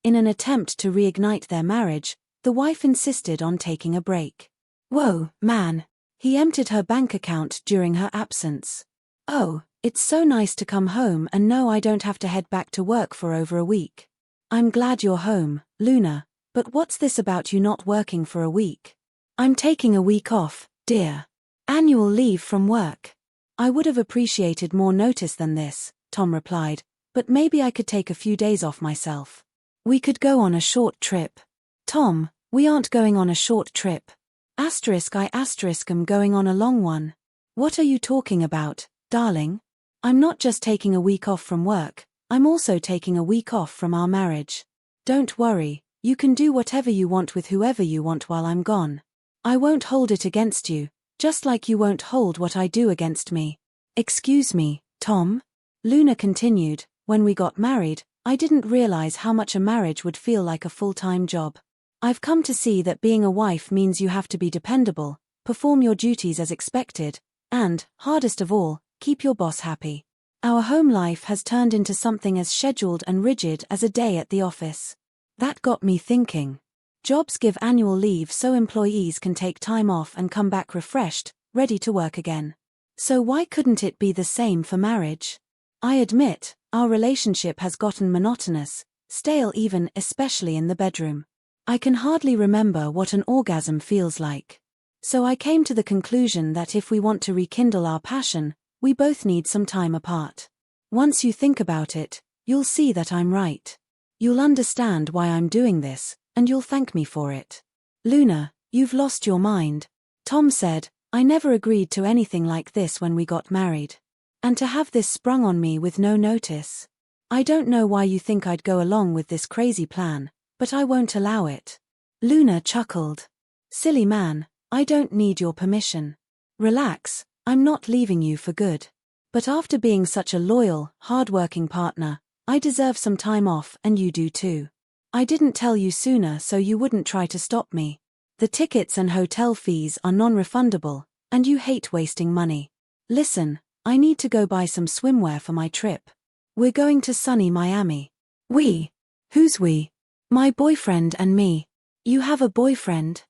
In an attempt to reignite their marriage, the wife insisted on taking a break. "Whoa, man." He emptied her bank account during her absence. "Oh, it's so nice to come home and know I don't have to head back to work for over a week." "I'm glad you're home, Luna, but what's this about you not working for a week?" "I'm taking a week off, dear. Annual leave from work." "I would have appreciated more notice than this," Tom replied, "but maybe I could take a few days off myself. We could go on a short trip." "Tom, we aren't going on a short trip. I'm going on a long one." "What are you talking about, darling?" "I'm not just taking a week off from work, I'm also taking a week off from our marriage. Don't worry, you can do whatever you want with whoever you want while I'm gone. I won't hold it against you, just like you won't hold what I do against me." "Excuse me, Tom?" Luna continued, "When we got married, I didn't realize how much a marriage would feel like a full-time job. I've come to see that being a wife means you have to be dependable, perform your duties as expected, and, hardest of all, keep your boss happy. Our home life has turned into something as scheduled and rigid as a day at the office." That got me thinking. Jobs give annual leave so employees can take time off and come back refreshed, ready to work again. So why couldn't it be the same for marriage? I admit, our relationship has gotten monotonous, stale even, especially in the bedroom. I can hardly remember what an orgasm feels like. So I came to the conclusion that if we want to rekindle our passion, we both need some time apart. Once you think about it, you'll see that I'm right. You'll understand why I'm doing this, and you'll thank me for it. "Luna, you've lost your mind," Tom said. "I never agreed to anything like this when we got married. And to have this sprung on me with no notice. I don't know why you think I'd go along with this crazy plan, but I won't allow it." Luna chuckled. "Silly man, I don't need your permission. Relax, I'm not leaving you for good. But after being such a loyal, hard-working partner, I deserve some time off and you do too. I didn't tell you sooner so you wouldn't try to stop me. The tickets and hotel fees are non-refundable, and you hate wasting money. Listen, I need to go buy some swimwear for my trip. We're going to sunny Miami." "We? Who's we?" "My boyfriend and me." "You have a boyfriend?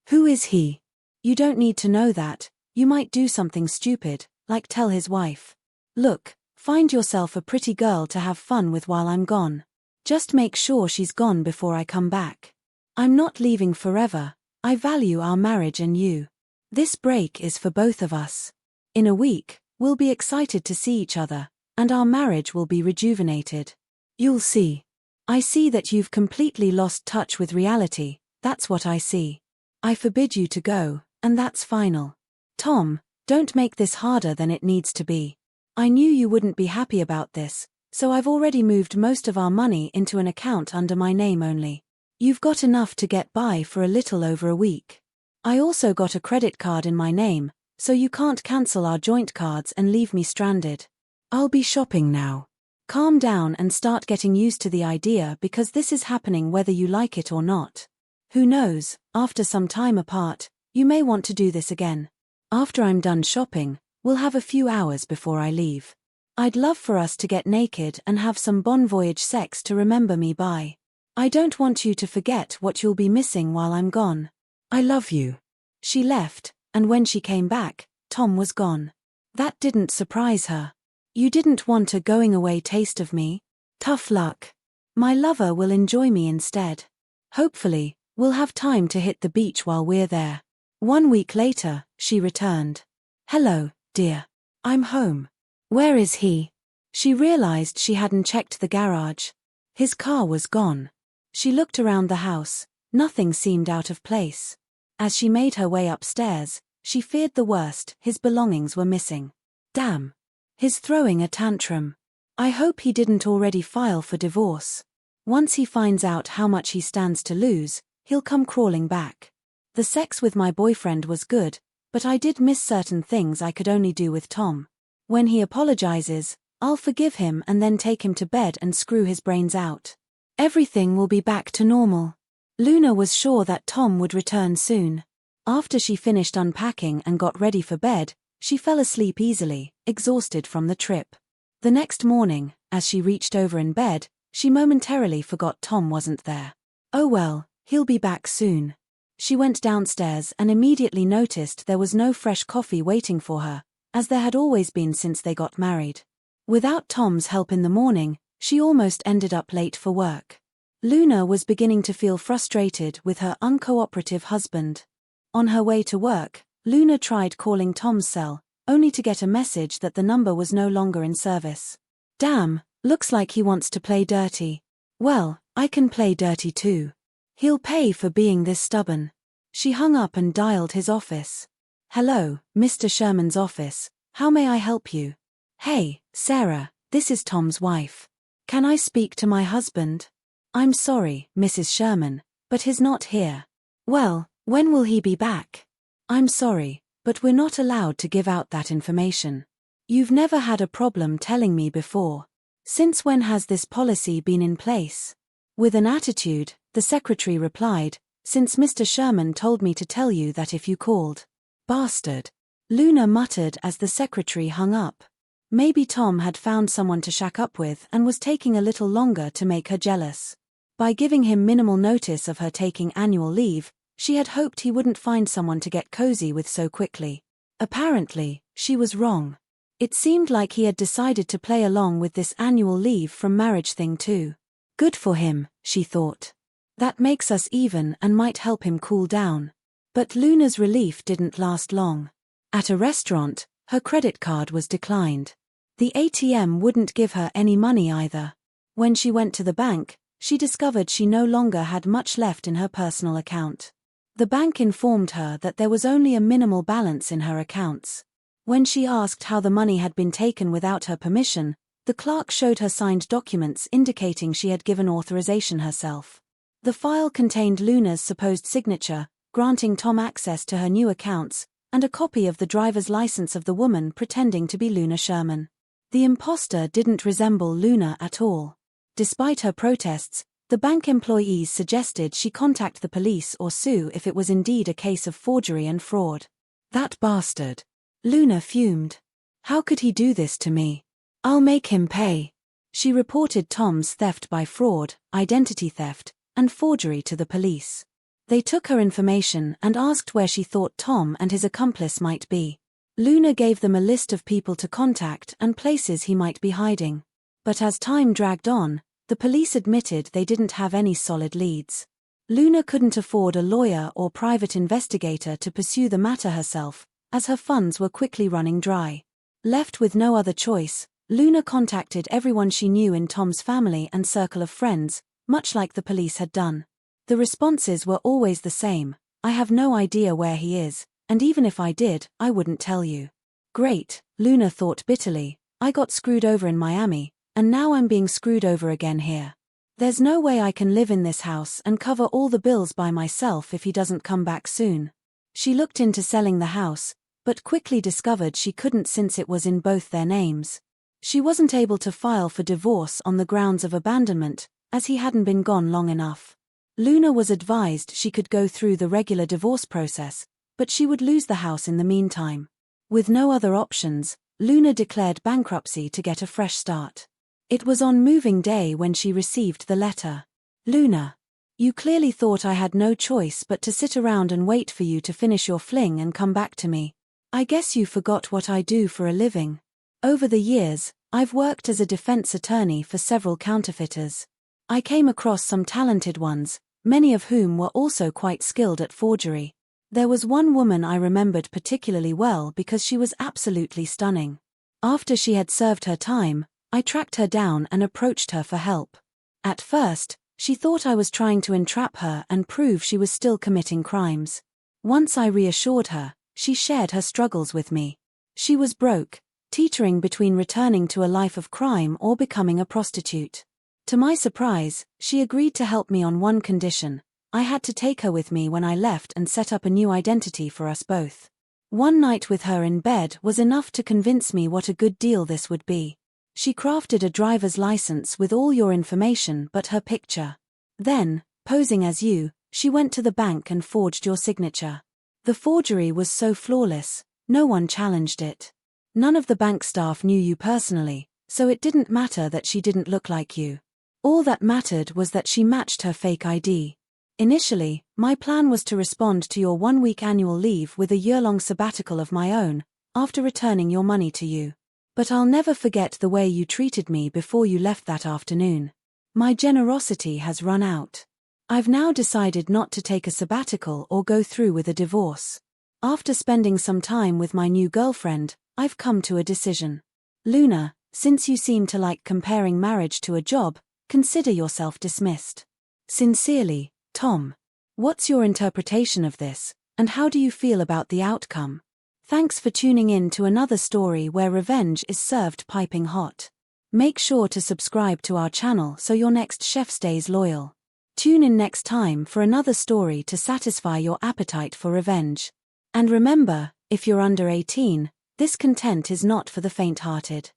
Who is he?" "You don't need to know that. You might do something stupid, like tell his wife. Look, find yourself a pretty girl to have fun with while I'm gone. Just make sure she's gone before I come back. I'm not leaving forever. I value our marriage and you. This break is for both of us. In a week, we'll be excited to see each other, and our marriage will be rejuvenated. You'll see. I see that you've completely lost touch with reality, that's what I see. I forbid you to go, and that's final. Tom, don't make this harder than it needs to be. I knew you wouldn't be happy about this, so I've already moved most of our money into an account under my name only. You've got enough to get by for a little over a week. I also got a credit card in my name, so you can't cancel our joint cards and leave me stranded. I'll be shopping now. Calm down and start getting used to the idea because this is happening whether you like it or not. Who knows, after some time apart, you may want to do this again. After I'm done shopping, we'll have a few hours before I leave. I'd love for us to get naked and have some bon voyage sex to remember me by. I don't want you to forget what you'll be missing while I'm gone. I love you." She left, and when she came back, Tom was gone. That didn't surprise her. "You didn't want a going-away taste of me? Tough luck. My lover will enjoy me instead. Hopefully, we'll have time to hit the beach while we're there." 1 week later, she returned. "Hello, dear. I'm home." "Where is he?" She realized she hadn't checked the garage. His car was gone. She looked around the house. Nothing seemed out of place. As she made her way upstairs, she feared the worst. His belongings were missing. Damn. He's throwing a tantrum. I hope he didn't already file for divorce. Once he finds out how much he stands to lose, he'll come crawling back. The sex with my boyfriend was good, but I did miss certain things I could only do with Tom. When he apologizes, I'll forgive him and then take him to bed and screw his brains out. Everything will be back to normal. Luna was sure that Tom would return soon. After she finished unpacking and got ready for bed, she fell asleep easily, exhausted from the trip. The next morning, as she reached over in bed, She momentarily forgot Tom wasn't there. Oh well, he'll be back soon. She went downstairs and immediately noticed there was no fresh coffee waiting for her, as there had always been since they got married. Without Tom's help in the morning, she almost ended up late for work. Luna was beginning to feel frustrated with her uncooperative husband. On her way to work, Luna tried calling Tom's cell, only to get a message that the number was no longer in service. Damn, looks like he wants to play dirty. Well, I can play dirty too. He'll pay for being this stubborn. She hung up and dialed his office. Hello, Mr. Sherman's office. How may I help you? Hey, Sarah, this is Tom's wife. Can I speak to my husband? I'm sorry, Mrs. Sherman, but he's not here. Well, when will he be back? I'm sorry, but we're not allowed to give out that information. You've never had a problem telling me before. Since when has this policy been in place? With an attitude, the secretary replied, since Mr. Sherman told me to tell you that if you called. Bastard. Luna muttered as the secretary hung up. Maybe Tom had found someone to shack up with and was taking a little longer to make her jealous. By giving him minimal notice of her taking annual leave, she had hoped he wouldn't find someone to get cozy with so quickly. Apparently, she was wrong. It seemed like he had decided to play along with this annual leave from marriage thing too. Good for him, she thought. That makes us even and might help him cool down. But Luna's relief didn't last long. At a restaurant, her credit card was declined. The ATM wouldn't give her any money either. When she went to the bank, she discovered she no longer had much left in her personal account. The bank informed her that there was only a minimal balance in her accounts. When she asked how the money had been taken without her permission, the clerk showed her signed documents indicating she had given authorization herself. The file contained Luna's supposed signature, granting Tom access to her new accounts, and a copy of the driver's license of the woman pretending to be Luna Sherman. The imposter didn't resemble Luna at all. Despite her protests, the bank employees suggested she contact the police or sue if it was indeed a case of forgery and fraud. That bastard. Luna fumed. How could he do this to me? I'll make him pay. She reported Tom's theft by fraud, identity theft, and forgery to the police. They took her information and asked where she thought Tom and his accomplice might be. Luna gave them a list of people to contact and places he might be hiding. But as time dragged on, the police admitted they didn't have any solid leads. Luna couldn't afford a lawyer or private investigator to pursue the matter herself, as her funds were quickly running dry. Left with no other choice, Luna contacted everyone she knew in Tom's family and circle of friends, much like the police had done. The responses were always the same: I have no idea where he is, and even if I did, I wouldn't tell you. Great, Luna thought bitterly, I got screwed over in Miami, and now I'm being screwed over again here. There's no way I can live in this house and cover all the bills by myself if he doesn't come back soon. She looked into selling the house, but quickly discovered she couldn't since it was in both their names. She wasn't able to file for divorce on the grounds of abandonment, as he hadn't been gone long enough. Luna was advised she could go through the regular divorce process, but she would lose the house in the meantime. With no other options, Luna declared bankruptcy to get a fresh start. It was on moving day when she received the letter. Luna, you clearly thought I had no choice but to sit around and wait for you to finish your fling and come back to me. I guess you forgot what I do for a living. Over the years, I've worked as a defense attorney for several counterfeiters. I came across some talented ones, many of whom were also quite skilled at forgery. There was one woman I remembered particularly well because she was absolutely stunning. After she had served her time, I tracked her down and approached her for help. At first, she thought I was trying to entrap her and prove she was still committing crimes. Once I reassured her, she shared her struggles with me. She was broke, teetering between returning to a life of crime or becoming a prostitute. To my surprise, she agreed to help me on one condition: I had to take her with me when I left and set up a new identity for us both. One night with her in bed was enough to convince me what a good deal this would be. She crafted a driver's license with all your information but her picture. Then, posing as you, she went to the bank and forged your signature. The forgery was so flawless, no one challenged it. None of the bank staff knew you personally, so it didn't matter that she didn't look like you. All that mattered was that she matched her fake ID. Initially, my plan was to respond to your 1-week annual leave with a year-long sabbatical of my own, after returning your money to you. But I'll never forget the way you treated me before you left that afternoon. My generosity has run out. I've now decided not to take a sabbatical or go through with a divorce. After spending some time with my new girlfriend, I've come to a decision. Luna, since you seem to like comparing marriage to a job, consider yourself dismissed. Sincerely, Tom. What's your interpretation of this, and how do you feel about the outcome? Thanks for tuning in to another story where revenge is served piping hot. Make sure to subscribe to our channel so your next chef stays loyal. Tune in next time for another story to satisfy your appetite for revenge. And remember, if you're under 18, this content is not for the faint-hearted.